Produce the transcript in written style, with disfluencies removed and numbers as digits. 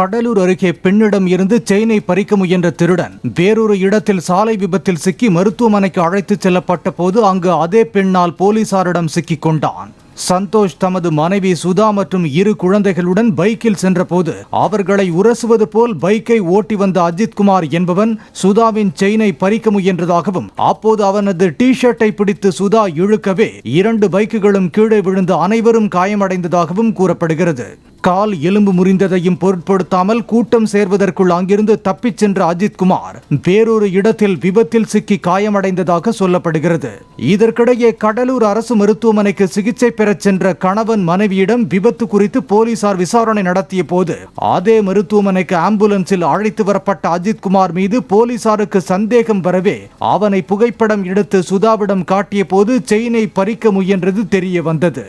கடலூர் அருகே பெண்ணிடம் இருந்து செயினை பறிக்க முயன்ற திருடன் வேறொரு இடத்தில் சாலை விபத்தில் சிக்கி மருத்துவமனைக்கு அழைத்துச் செல்லப்பட்ட போது அங்கு அதே பெண்ணால் போலீசாரிடம் சிக்கிக் கொண்டான். சந்தோஷ் தமது மனைவி சுதா மற்றும் 2 குழந்தைகளுடன் பைக்கில் சென்றபோது அவர்களை உரசுவது போல் பைக்கை ஓட்டி வந்த அஜித்குமார் என்பவன் சுதாவின் செயினை பறிக்க முயன்றதாகவும், அப்போது அவனது டி-ஷர்ட்டை பிடித்து சுதா இழுக்கவே 2 பைக்குகளும் கீழே விழுந்து அனைவரும் காயமடைந்ததாகவும் கூறப்படுகிறது. கால் எலும்பு முறிந்ததையும் பொருட்படுத்தாமல் கூட்டம் சேர்வதற்குள் அங்கிருந்து தப்பிச் சென்ற அஜித்குமார் வேறொரு இடத்தில் விபத்தில் சிக்கி காயமடைந்ததாக சொல்லப்படுகிறது. இதற்கிடையே கடலூர் அரசு மருத்துவமனைக்கு சிகிச்சை பெறச் சென்ற கணவன் மனைவியிடம் விபத்து குறித்து போலீசார் விசாரணை நடத்திய போது அதே மருத்துவமனைக்கு ஆம்புலன்ஸில் அழைத்து வரப்பட்ட அஜித்குமார் மீது போலீசாருக்கு சந்தேகம் வரவே அவனை புகைப்படம் எடுத்து சுதாவிடம் காட்டிய போது செயினை பறிக்க முயன்றது தெரிய வந்தது.